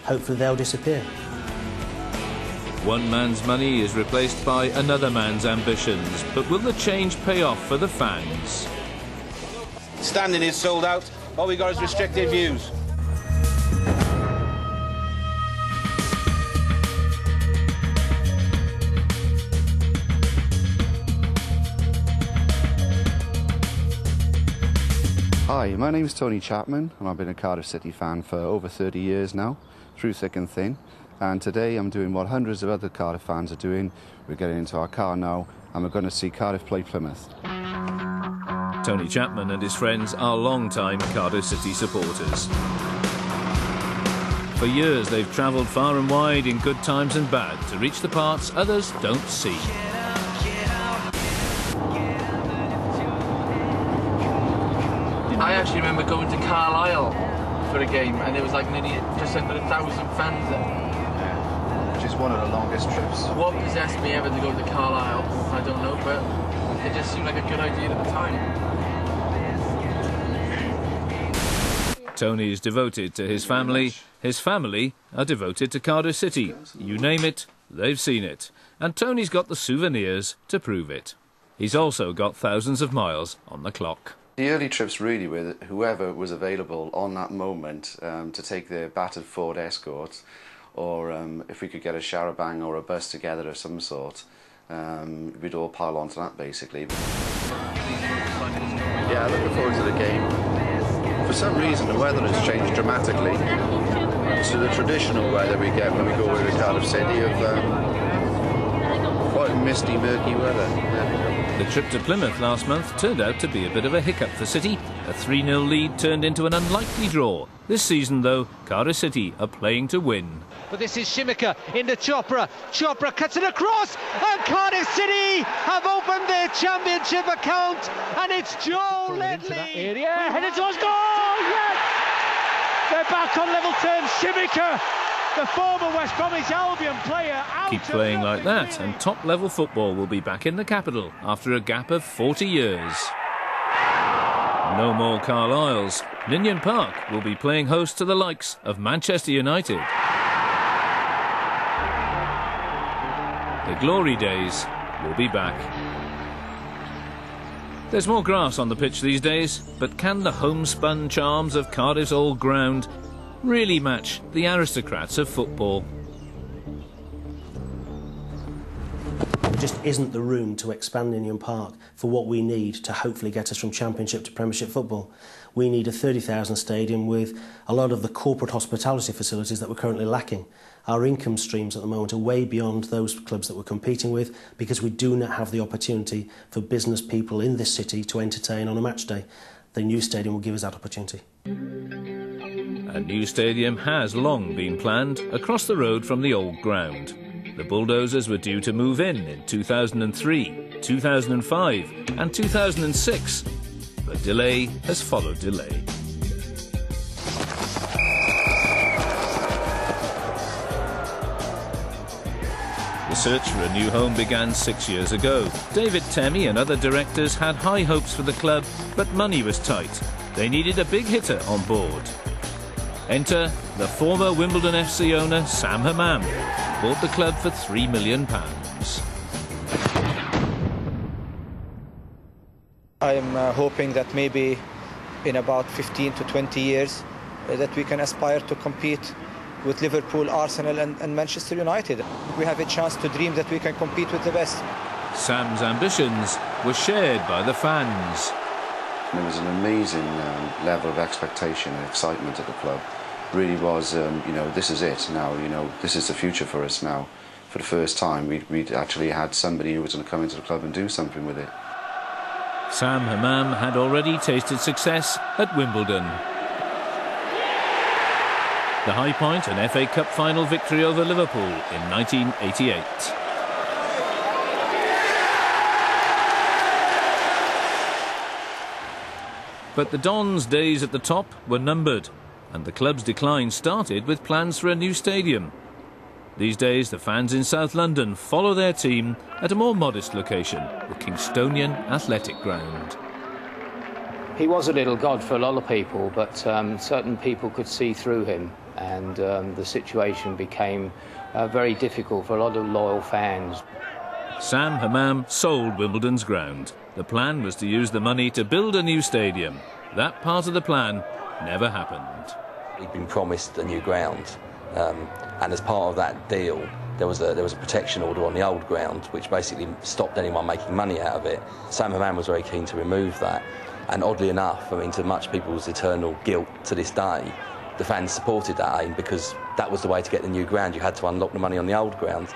hopefully they'll disappear. One man's money is replaced by another man's ambitions, but will the change pay off for the fans? Standing is sold out. All we got is restricted views. Hi, my name is Tony Chapman and I've been a Cardiff City fan for over 30 years now, through thick and thin. And today I'm doing what hundreds of other Cardiff fans are doing. We're getting into our car now and we're going to see Cardiff play Plymouth. Tony Chapman and his friends are long-time Cardiff City supporters. For years they've travelled far and wide in good times and bad to reach the parts others don't see. I actually remember going to Carlisle for a game and there was like nearly just under 1,000 fans there. Yeah, which is one of the longest trips. What possessed me ever to go to Carlisle? I don't know, but it just seemed like a good idea at the time. Tony is devoted to his family are devoted to Cardiff City. You name it, they've seen it. And Tony's got the souvenirs to prove it. He's also got thousands of miles on the clock. The early trips really were whoever was available on that moment to take their battered Ford Escort, or if we could get a charabanc or a bus together of some sort, we'd all pile onto that basically. Yeah, looking forward to the game. For some reason the weather has changed dramatically to the traditional weather we get when we go over to Cardiff City of quite misty, murky weather. There we go. The trip to Plymouth last month turned out to be a bit of a hiccup for City. A 3-0 lead turned into an unlikely draw. This season, though, Cardiff City are playing to win. But this is Shimika into Chopra. Chopra cuts it across, and Cardiff City have opened their championship account, and it's Joe Ledley. Area, headed towards goal, yes! They're back on level terms. Shimika, the former West Bromwich Albion player. Keep playing like that and top-level football will be back in the capital after a gap of 40 years. No more Carlisles. Ninian Park will be playing host to the likes of Manchester United. The glory days will be back. There's more grass on the pitch these days, but can the homespun charms of Cardiff's old ground really match the aristocrats of football? There just isn't the room to expand Ninian Park for what we need to hopefully get us from Championship to Premiership football. We need a 30,000 stadium with a lot of the corporate hospitality facilities that we're currently lacking. Our income streams at the moment are way beyond those clubs that we're competing with because we do not have the opportunity for business people in this city to entertain on a match day. The new stadium will give us that opportunity. A new stadium has long been planned across the road from the old ground. The bulldozers were due to move in 2003, 2005 and 2006. But delay has followed delay. The search for a new home began 6 years ago. David Temmie and other directors had high hopes for the club, but money was tight. They needed a big hitter on board. Enter the former Wimbledon FC owner Sam Hammam, who bought the club for £3 million. I'm hoping that maybe in about 15 to 20 years that we can aspire to compete with Liverpool, Arsenal and Manchester United. We have a chance to dream that we can compete with the best. Sam's ambitions were shared by the fans. There was an amazing level of expectation and excitement at the club. Really was, you know, this is it now, you know, this is the future for us now. For the first time, we'd actually had somebody who was going to come into the club and do something with it. Sam Hammam had already tasted success at Wimbledon. The high point, an FA Cup final victory over Liverpool in 1988. But the Dons' days at the top were numbered, and the club's decline started with plans for a new stadium. These days, the fans in South London follow their team at a more modest location, the Kingstonian Athletic Ground. He was a little god for a lot of people, but certain people could see through him. and the situation became very difficult for a lot of loyal fans. Sam Hammam sold Wimbledon's ground. The plan was to use the money to build a new stadium. That part of the plan never happened. We'd been promised a new ground, and as part of that deal, there was a protection order on the old ground, which basically stopped anyone making money out of it. Sam Hammam was very keen to remove that, and oddly enough, I mean, to much people's eternal guilt to this day, the fans supported that aim because that was the way to get the new ground. You had to unlock the money on the old ground.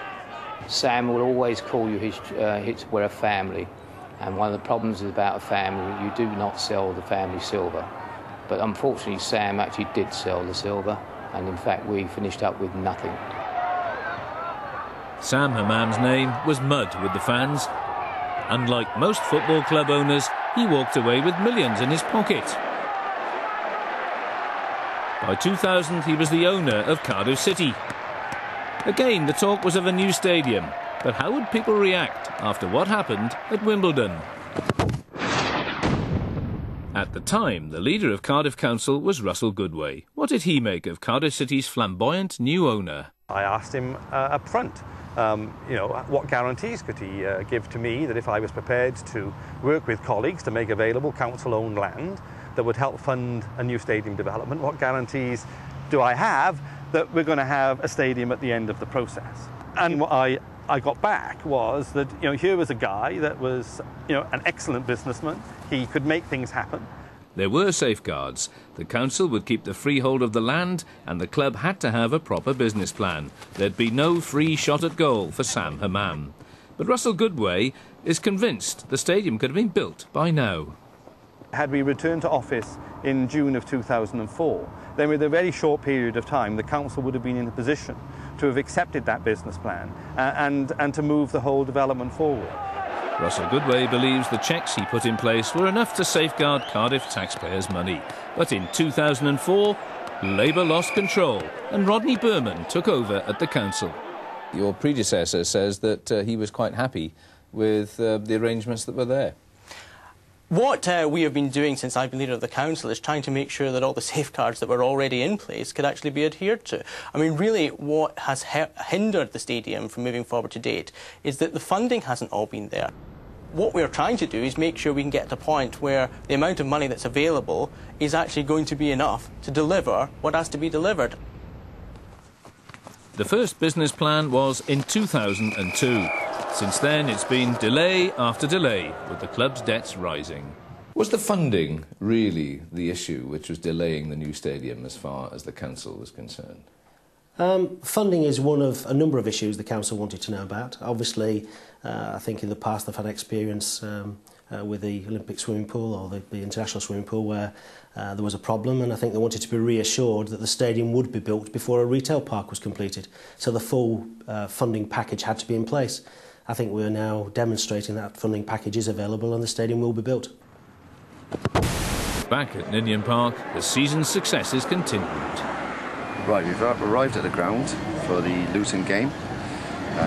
Sam will always call you we're a family, and one of the problems about a family, you do not sell the family silver. But unfortunately, Sam actually did sell the silver, and in fact, we finished up with nothing. Sam Hammam's name was mud with the fans. Unlike most football club owners, he walked away with millions in his pocket. By 2000, he was the owner of Cardiff City. Again, the talk was of a new stadium, but how would people react after what happened at Wimbledon? At the time, the leader of Cardiff Council was Russell Goodway. What did he make of Cardiff City's flamboyant new owner? I asked him up front, you know, what guarantees could he give to me that if I was prepared to work with colleagues to make available council-owned land that would help fund a new stadium development, what guarantees do I have that we're going to have a stadium at the end of the process? And what I got back was that, you know, here was a guy that was, you know, an excellent businessman. He could make things happen. There were safeguards. The council would keep the freehold of the land, and the club had to have a proper business plan. There'd be no free shot at goal for Sam Hammam. But Russell Goodway is convinced the stadium could have been built by now. Had we returned to office in June of 2004, then with a very short period of time, the council would have been in a position to have accepted that business plan and to move the whole development forward. Russell Goodway believes the checks he put in place were enough to safeguard Cardiff taxpayers' money. But in 2004, Labour lost control and Rodney Berman took over at the council. Your predecessor says that he was quite happy with the arrangements that were there. What we have been doing since I've been leader of the council is trying to make sure that all the safeguards that were already in place could actually be adhered to. I mean, really, what has hindered the stadium from moving forward to date is that the funding hasn't all been there. What we're trying to do is make sure we can get to a point where the amount of money that's available is actually going to be enough to deliver what has to be delivered. The first business plan was in 2002. Since then, it's been delay after delay, with the club's debts rising. Was the funding really the issue which was delaying the new stadium as far as the council was concerned? Funding is one of a number of issues the council wanted to know about. Obviously, I think in the past they've had experience with the Olympic swimming pool or the international swimming pool where there was a problem, and I think they wanted to be reassured that the stadium would be built before a retail park was completed. So the full funding package had to be in place. I think we are now demonstrating that funding package is available and the stadium will be built. Back at Ninian Park, the season's successes continued. Right, we've arrived at the ground for the Luton game.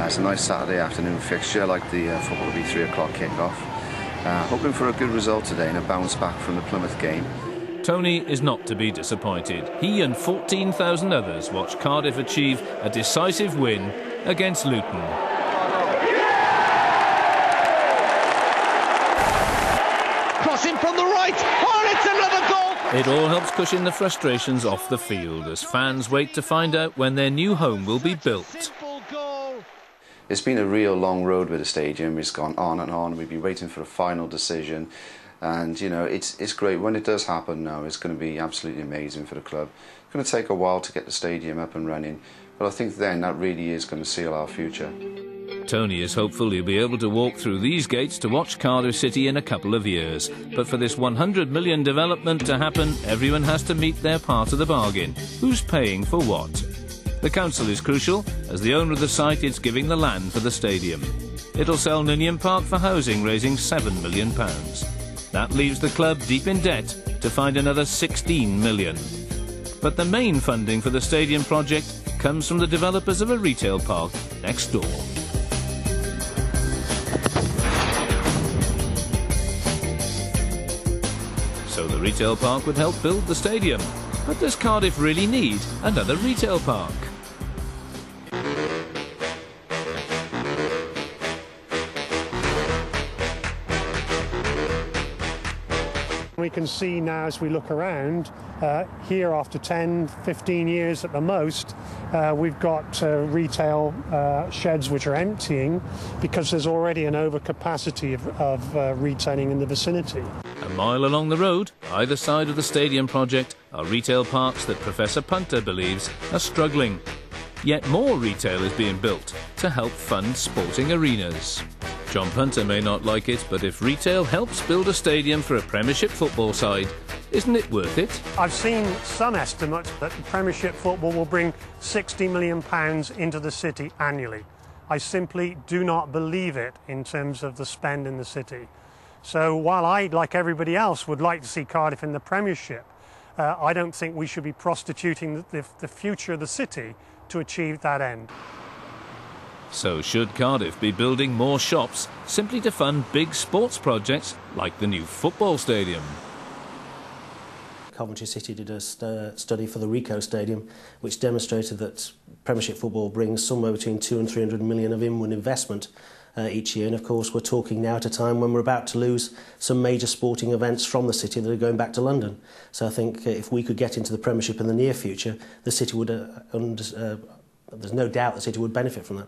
It's a nice Saturday afternoon fixture, like the football will be 3 o'clock kick-off. Hoping for a good result today and a bounce back from the Plymouth game. Tony is not to be disappointed. He and 14,000 others watched Cardiff achieve a decisive win against Luton. Crossing from the right, oh, it's another goal! It all helps cushion the frustrations off the field as fans wait to find out when their new home will be built. It's been a real long road with the stadium. It's gone on and on. We've been waiting for a final decision, and you know it's great when it does happen. Now it's going to be absolutely amazing for the club. It's going to take a while to get the stadium up and running, but I think then that really is going to seal our future. Tony is hopeful he'll be able to walk through these gates to watch Cardiff City in a couple of years. But for this 100 million development to happen, everyone has to meet their part of the bargain. Who's paying for what? The council is crucial. As the owner of the site, it's giving the land for the stadium. It'll sell Ninian Park for housing, raising £7 million. That leaves the club deep in debt to find another 16 million. But the main funding for the stadium project comes from the developers of a retail park next door. So the retail park would help build the stadium. But does Cardiff really need another retail park? We can see now as we look around here after 10, 15 years at the most, we've got retail sheds which are emptying because there's already an overcapacity of retailing in the vicinity. A mile along the road, either side of the stadium project, are retail parks that Professor Punter believes are struggling. Yet more retail is being built to help fund sporting arenas. John Punter may not like it, but if retail helps build a stadium for a Premiership football side, isn't it worth it? I've seen some estimates that Premiership football will bring £60 million into the city annually. I simply do not believe it in terms of the spend in the city. So while I, like everybody else, would like to see Cardiff in the Premiership, I don't think we should be prostituting the future of the city to achieve that end. So should Cardiff be building more shops simply to fund big sports projects like the new football stadium? Coventry City did a study for the Ricoh Stadium which demonstrated that Premiership football brings somewhere between 200 and 300 million of inward investment each year, and of course we're talking now at a time when we're about to lose some major sporting events from the city that are going back to London. So I think if we could get into the Premiership in the near future, the city would, there's no doubt the city would benefit from that.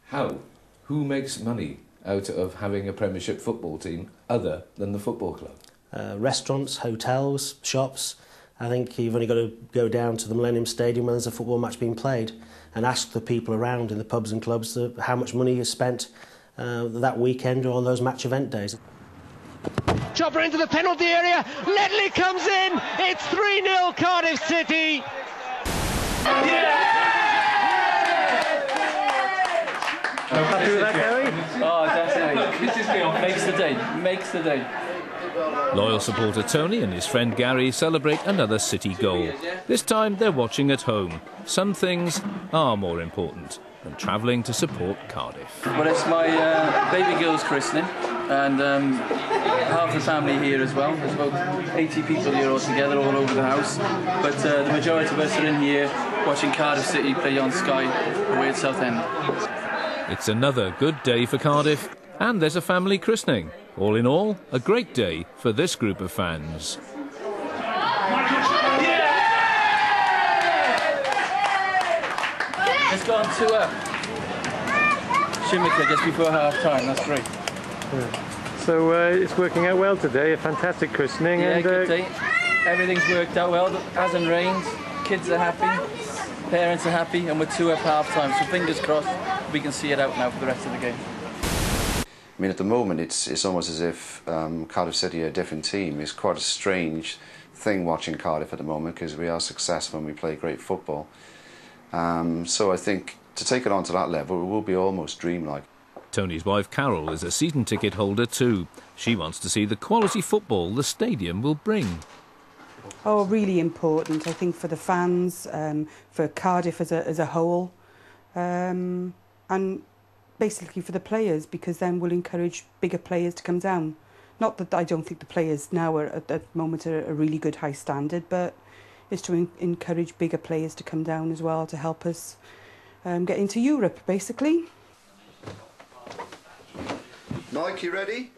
How? Who makes money out of having a Premiership football team other than the football club? Restaurants, hotels, shops. I think you've only got to go down to the Millennium Stadium when there's a football match being played and ask the people around in the pubs and clubs how much money is spent that weekend or on those match event days. Chopper into the penalty area, Ledley comes in, it's 3-0 Cardiff City. Happy with that, Gary? Oh, definitely. This is makes the day. Makes the day. Loyal supporter Tony and his friend Gary celebrate another City goal. This time they're watching at home. Some things are more important than travelling to support Cardiff. Well, it's my baby girl's christening, and half the family here as well. There's about 80 people here all together, all over the house. But the majority of us are in here watching Cardiff City play on Sky away at Southend. It's another good day for Cardiff, and there's a family christening. All in all, a great day for this group of fans. It's gone to Shimika just before half-time, that's great. Yeah. So it's working out well today, a fantastic christening. Yeah, and, good day. Everything's worked out well, it hasn't rained, kids are happy, parents are happy, and we're 2 up half-time, so fingers crossed we can see it out now for the rest of the game. I mean, at the moment, it's almost as if Cardiff City are a different team. It's quite a strange thing watching Cardiff at the moment because we are successful and we play great football. So I think to take it on to that level, it will be almost dreamlike. Tony's wife Carol is a season ticket holder too. She wants to see the quality football the stadium will bring. Oh, really important, I think, for the fans, for Cardiff as a whole, and basically for the players, because then we'll encourage bigger players to come down. Not that I don't think the players now are at the moment are a really good high standard, but it's to encourage bigger players to come down as well to help us get into Europe, basically. Mike, you ready?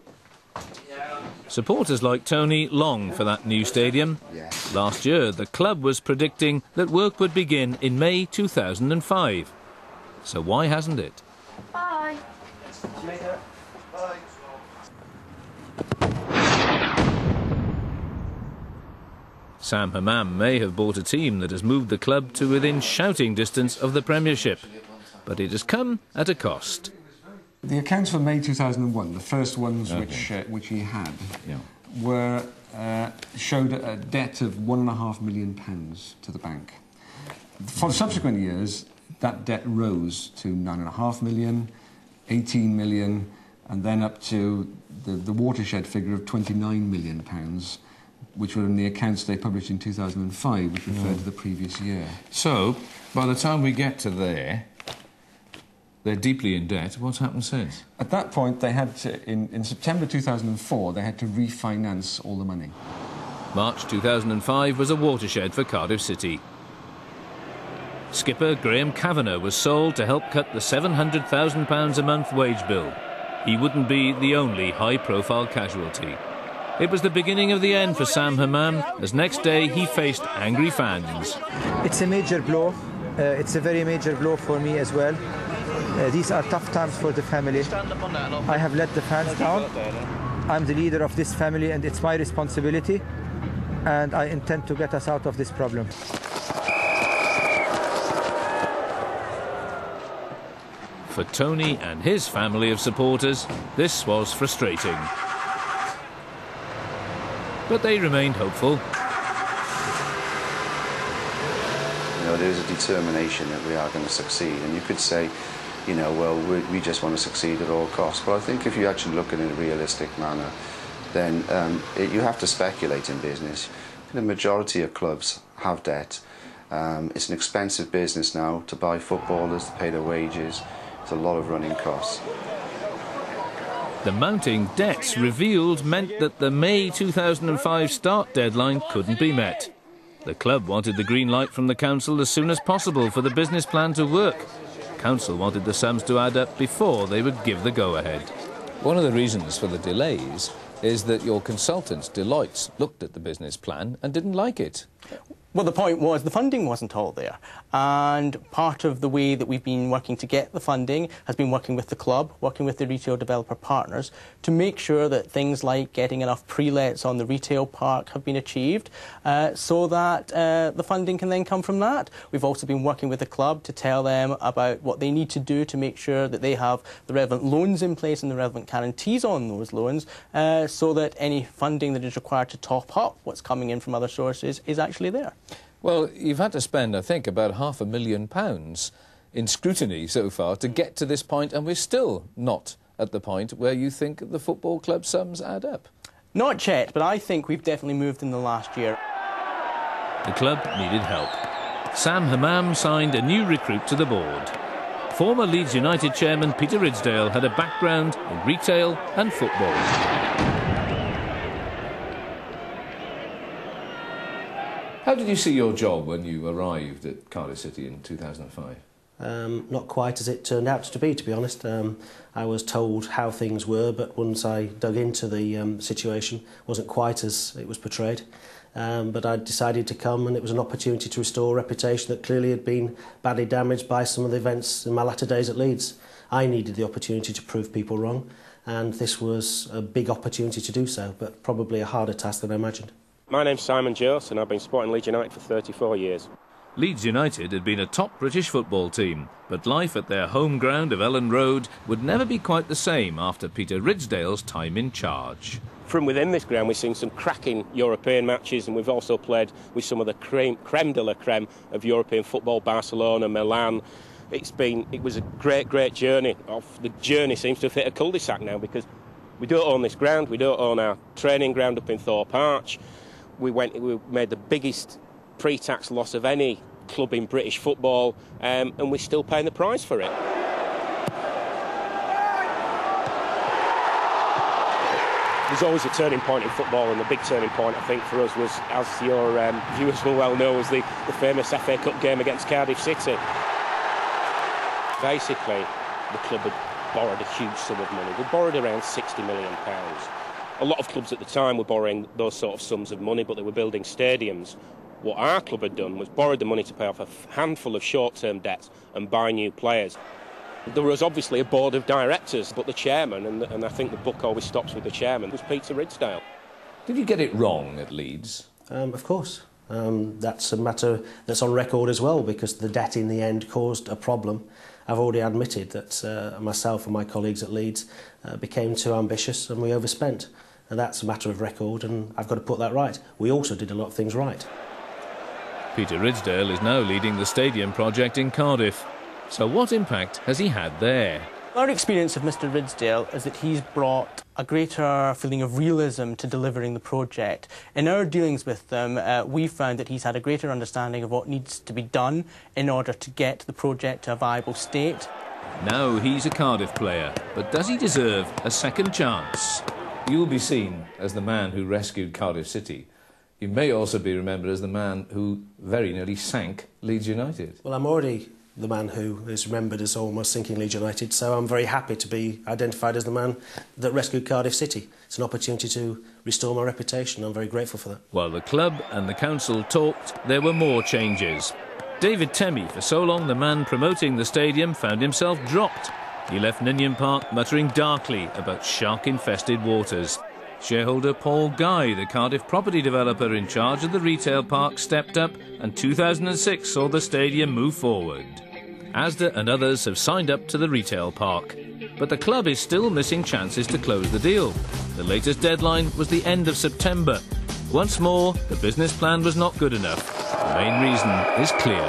Supporters like Tony long for that new stadium. Yes. Last year, the club was predicting that work would begin in May 2005. So why hasn't it? Bye. See you later. Bye. Sam Hammam may have bought a team that has moved the club to within shouting distance of the Premiership, but it has come at a cost. The accounts for May 2001, the first ones which he had, were showed a debt of £1.5 million to the bank. For subsequent years, that debt rose to £9.5 million, 18 million, and then up to the watershed figure of £29 million, which were in the accounts they published in 2005, which referred to the previous year. So, by the time we get to there, they're deeply in debt. What's happened since? At that point, they had to, in September 2004, they had to refinance all the money. March 2005 was a watershed for Cardiff City. Skipper Graham Kavanagh was sold to help cut the £700,000 a month wage bill. He wouldn't be the only high-profile casualty. It was the beginning of the end for Sam Hammam, as next day he faced angry fans. It's a major blow. It's a very major blow for me as well. These are tough times for the family. I have let the fans down. I'm the leader of this family and it's my responsibility. And I intend to get us out of this problem. For Tony and his family of supporters, this was frustrating. But they remained hopeful. You know, there's a determination that we are going to succeed. And you could say, you know, well, we just want to succeed at all costs. But I think if you actually look at it in a realistic manner, then you have to speculate in business. The majority of clubs have debt. It's an expensive business now to buy footballers, to pay their wages. It's a lot of running costs. The mounting debts revealed meant that the May 2005 start deadline couldn't be met. The club wanted the green light from the council as soon as possible for the business plan to work. Council wanted the sums to add up before they would give the go-ahead. One of the reasons for the delays is that your consultants, Deloitte, looked at the business plan and didn't like it. Well, the point was the funding wasn't all there. And part of the way that we've been working to get the funding has been working with the club, working with the retail developer partners to make sure that things like getting enough pre-lets on the retail park have been achieved so that the funding can then come from that. We've also been working with the club to tell them about what they need to do to make sure that they have the relevant loans in place and the relevant guarantees on those loans so that any funding that is required to top up what's coming in from other sources is actually there. Well, you've had to spend, I think, about £500,000 in scrutiny so far to get to this point, and we're still not at the point where you think the football club sums add up. Not yet, but I think we've definitely moved in the last year. The club needed help. Sam Hammam signed a new recruit to the board. Former Leeds United chairman Peter Ridsdale had a background in retail and football. How did you see your job when you arrived at Cardiff City in 2005? Not quite as it turned out to be honest. I was told how things were, but once I dug into the situation, it wasn't quite as it was portrayed. But I decided to come, and it was an opportunity to restore a reputation that clearly had been badly damaged by some of the events in my latter days at Leeds. I needed the opportunity to prove people wrong, and this was a big opportunity to do so, but probably a harder task than I imagined. My name's Simon Jost and I've been supporting Leeds United for 34 years. Leeds United had been a top British football team, but life at their home ground of Ellen Road would never be quite the same after Peter Ridsdale's time in charge. From within this ground we've seen some cracking European matches, and we've also played with some of the creme de la creme of European football, Barcelona, Milan. It was a great journey. The journey seems to have hit a cul-de-sac now because we don't own this ground, we don't own our training ground up in Thorpe Arch. We made the biggest pre-tax loss of any club in British football, and we're still paying the price for it. There's always a turning point in football, and the big turning point, I think, for us was, as your viewers will well know, was the famous FA Cup game against Cardiff City. Basically, the club had borrowed a huge sum of money. They borrowed around £60 million. A lot of clubs at the time were borrowing those sort of sums of money, but they were building stadiums. What our club had done was borrowed the money to pay off a handful of short-term debts and buy new players. There was obviously a board of directors, but the chairman, and I think the book always stops with the chairman, was Peter Ridsdale. Did you get it wrong at Leeds? Of course. That's a matter that's on record as well, because the debt in the end caused a problem. I've already admitted that myself and my colleagues at Leeds became too ambitious and we overspent. And that's a matter of record, and I've got to put that right. We also did a lot of things right. Peter Ridsdale is now leading the stadium project in Cardiff. So what impact has he had there? Our experience of Mr Ridsdale is that he's brought a greater feeling of realism to delivering the project. In our dealings with them, we found that he's had a greater understanding of what needs to be done in order to get the project to a viable state. Now he's a Cardiff player, but does he deserve a second chance? You'll be seen as the man who rescued Cardiff City. You may also be remembered as the man who very nearly sank Leeds United. Well, I'm already the man who is remembered as almost sinking Leeds United, so I'm very happy to be identified as the man that rescued Cardiff City. It's an opportunity to restore my reputation. I'm very grateful for that. While the club and the council talked, there were more changes. David Temmie, for so long the man promoting the stadium, found himself dropped. He left Ninian Park muttering darkly about shark-infested waters. Shareholder Paul Guy, the Cardiff property developer in charge of the retail park, stepped up, and 2006 saw the stadium move forward. Asda and others have signed up to the retail park. But the club is still missing chances to close the deal. The latest deadline was the end of September. Once more, the business plan was not good enough. The main reason is clear.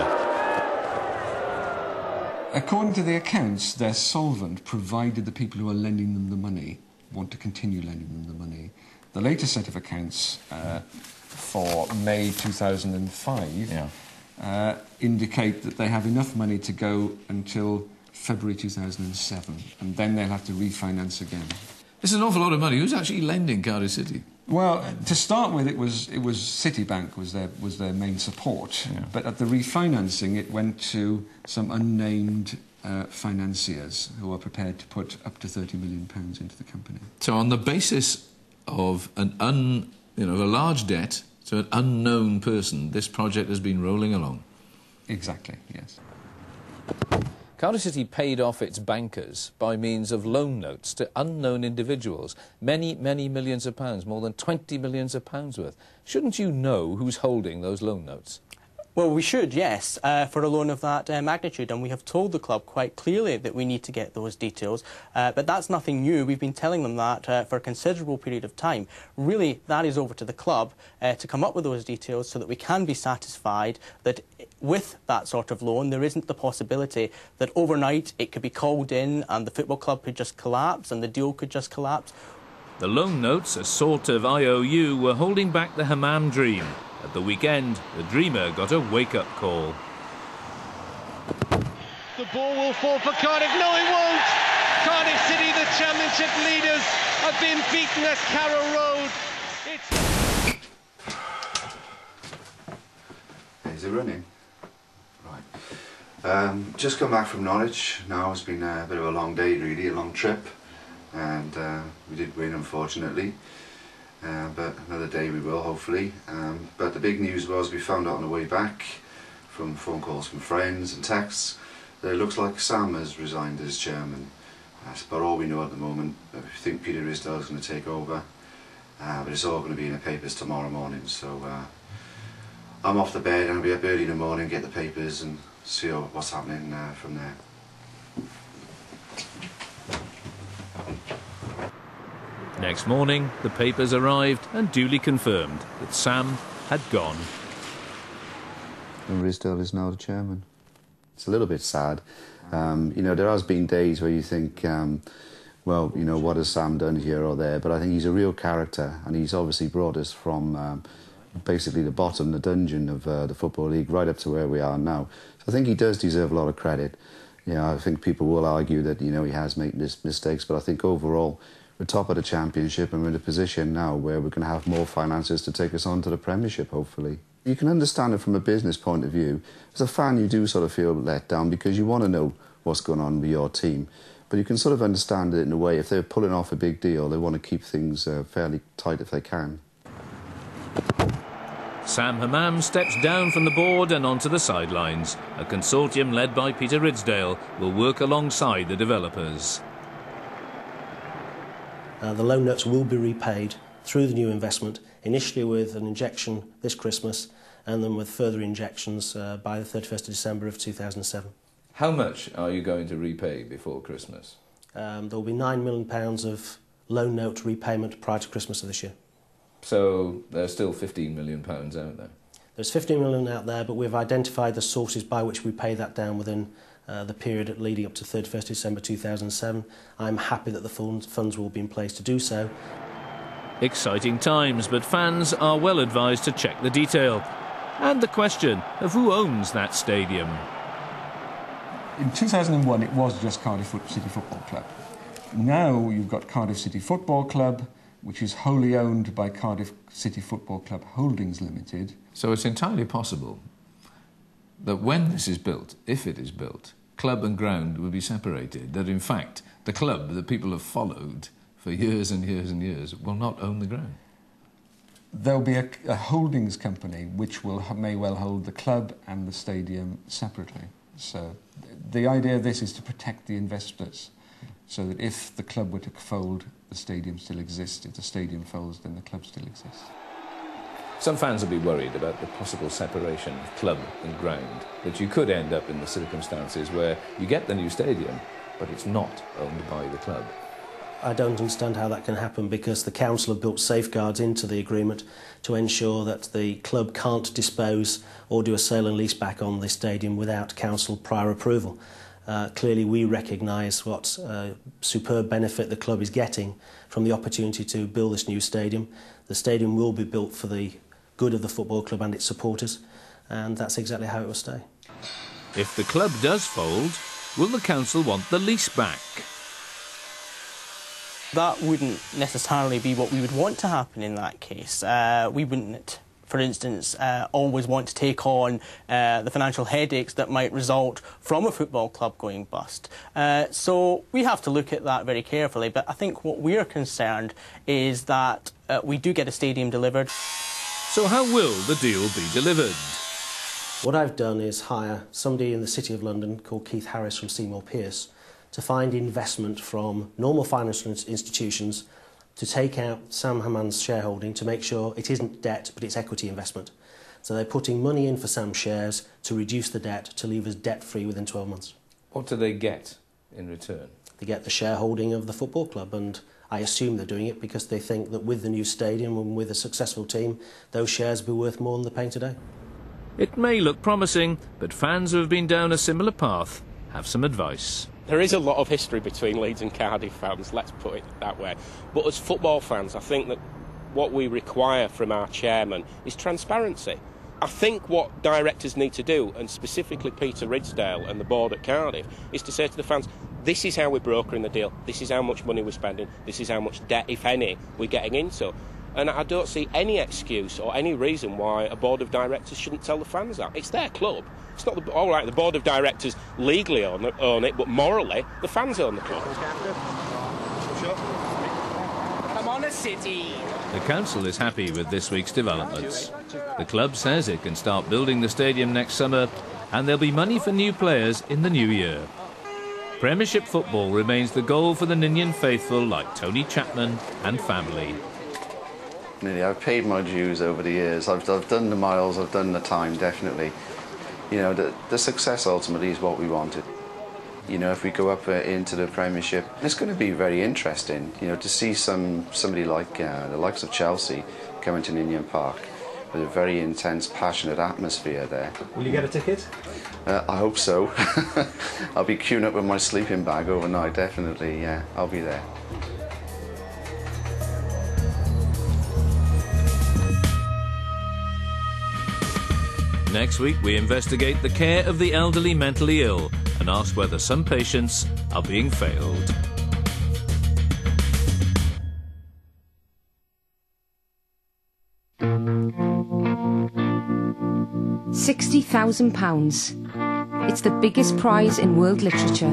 According to the accounts, their solvent, provided the people who are lending them the money want to continue lending them the money. The latest set of accounts for May 2005 indicate that they have enough money to go until February 2007, and then they'll have to refinance again. It's an awful lot of money. Who's actually lending Cardiff City? Well, to start with, it was Citibank was their main support, but at the refinancing, it went to some unnamed financiers who are prepared to put up to £30 million into the company. So, on the basis of a large debt to an unknown person, this project has been rolling along. Exactly. Yes. Cardiff City paid off its bankers by means of loan notes to unknown individuals. Many, many millions of pounds, more than 20 millions of pounds worth. Shouldn't you know who's holding those loan notes? Well, we should, yes, for a loan of that magnitude, and we have told the club quite clearly that we need to get those details, but that's nothing new. We've been telling them that for a considerable period of time. Really, that is over to the club to come up with those details so that we can be satisfied that with that sort of loan, there isn't the possibility that overnight it could be called in and the football club could just collapse and the deal could just collapse. The loan notes, a sort of IOU, were holding back the Hammam dream. At the weekend, the dreamer got a wake-up call. The ball will fall for Cardiff. No, it won't! Cardiff City, the championship leaders, have been beaten at Carrow Road. Is it running? Right. Just come back from Norwich. Now it's been a bit of a long day, really, a long trip. And we did win, unfortunately. But another day we will, hopefully. But the big news was we found out on the way back from phone calls from friends and texts that it looks like Sam has resigned as chairman. That's about all we know at the moment. We think Peter Risdale is going to take over, but it's all going to be in the papers tomorrow morning. So I'm off to bed and I'll be up early in the morning, get the papers and see what's happening from there. Next morning, the papers arrived and duly confirmed that Sam had gone. And Risdale is now the chairman. It's a little bit sad. You know, there has been days where you think, well, you know, what has Sam done here or there? But I think he's a real character, and he's obviously brought us from basically the bottom, the dungeon of the Football League, right up to where we are now. So I think he does deserve a lot of credit. You know, I think people will argue that, you know, he has made mistakes, but I think overall, we're top of the Championship and we're in a position now where we're going to have more finances to take us on to the Premiership, hopefully. You can understand it from a business point of view. As a fan, you do sort of feel let down because you want to know what's going on with your team. But you can sort of understand it in a way. If they're pulling off a big deal, they want to keep things fairly tight if they can. Sam Hammam steps down from the board and onto the sidelines. A consortium led by Peter Ridsdale will work alongside the developers. The loan notes will be repaid through the new investment, initially with an injection this Christmas and then with further injections by the 31st of December of 2007. How much are you going to repay before Christmas? There will be £9 million of loan note repayment prior to Christmas of this year. So there's still £15 million out there? There's £15 million out there, but we've identified the sources by which we pay that down within the period leading up to 31st December 2007. I'm happy that the funds will be in place to do so. Exciting times, but fans are well advised to check the detail. And the question of who owns that stadium. In 2001, it was just Cardiff City Football Club. Now you've got Cardiff City Football Club, which is wholly owned by Cardiff City Football Club Holdings Limited. So it's entirely possible that when this is built, if it is built, club and ground will be separated, that in fact the club that people have followed for years and years and years will not own the ground. There'll be a holdings company which may well hold the club and the stadium separately. So the idea of this is to protect the investors, so that if the club were to fold, the stadium still exists. If the stadium folds, then the club still exists. Some fans will be worried about the possible separation of club and ground, that you could end up in the circumstances where you get the new stadium, but it's not owned by the club. I don't understand how that can happen, because the council have built safeguards into the agreement to ensure that the club can't dispose or do a sale and lease back on the stadium without council prior approval. Clearly we recognise what superb benefit the club is getting from the opportunity to build this new stadium. The stadium will be built for the good of the football club and its supporters, and that's exactly how it will stay. If the club does fold, will the council want the lease back? That wouldn't necessarily be what we would want to happen in that case. We wouldn't, for instance, always want to take on the financial headaches that might result from a football club going bust. So we have to look at that very carefully, but I think what we're concerned is that we do get a stadium delivered. So how will the deal be delivered? What I've done is hire somebody in the City of London called Keith Harris from Seymour Pierce to find investment from normal financial institutions to take out Sam Hammond's shareholding to make sure it isn't debt but it's equity investment. So they're putting money in for Sam's shares to reduce the debt, to leave us debt-free within 12 months. What do they get in return? They get the shareholding of the football club, and I assume they're doing it because they think that with the new stadium and with a successful team, those shares will be worth more than they're paying today. It may look promising, but fans who have been down a similar path have some advice. There is a lot of history between Leeds and Cardiff fans, let's put it that way. But as football fans, I think that what we require from our chairman is transparency. I think what directors need to do, and specifically Peter Ridsdale and the board at Cardiff, is to say to the fans, this is how we're brokering the deal, this is how much money we're spending, this is how much debt, if any, we're getting into. And I don't see any excuse or any reason why a board of directors shouldn't tell the fans that. It's their club. It's not all right, the board of directors legally own it, but morally, the fans own the club. Come on, a City! The council is happy with this week's developments. The club says it can start building the stadium next summer, and there'll be money for new players in the new year. Premiership football remains the goal for the Ninian faithful like Tony Chapman and family. I've paid my dues over the years. I've done the miles, I've done the time, definitely. You know, the success ultimately is what we wanted. You know, if we go up into the Premiership, it's going to be very interesting, you know, to see somebody like the likes of Chelsea coming to Ninian Park with a very intense, passionate atmosphere there. Will you get a ticket? I hope so. I'll be queuing up with my sleeping bag overnight, definitely, yeah, I'll be there. Next week, we investigate the care of the elderly mentally ill and ask whether some patients are being failed. £60,000. It's the biggest prize in world literature.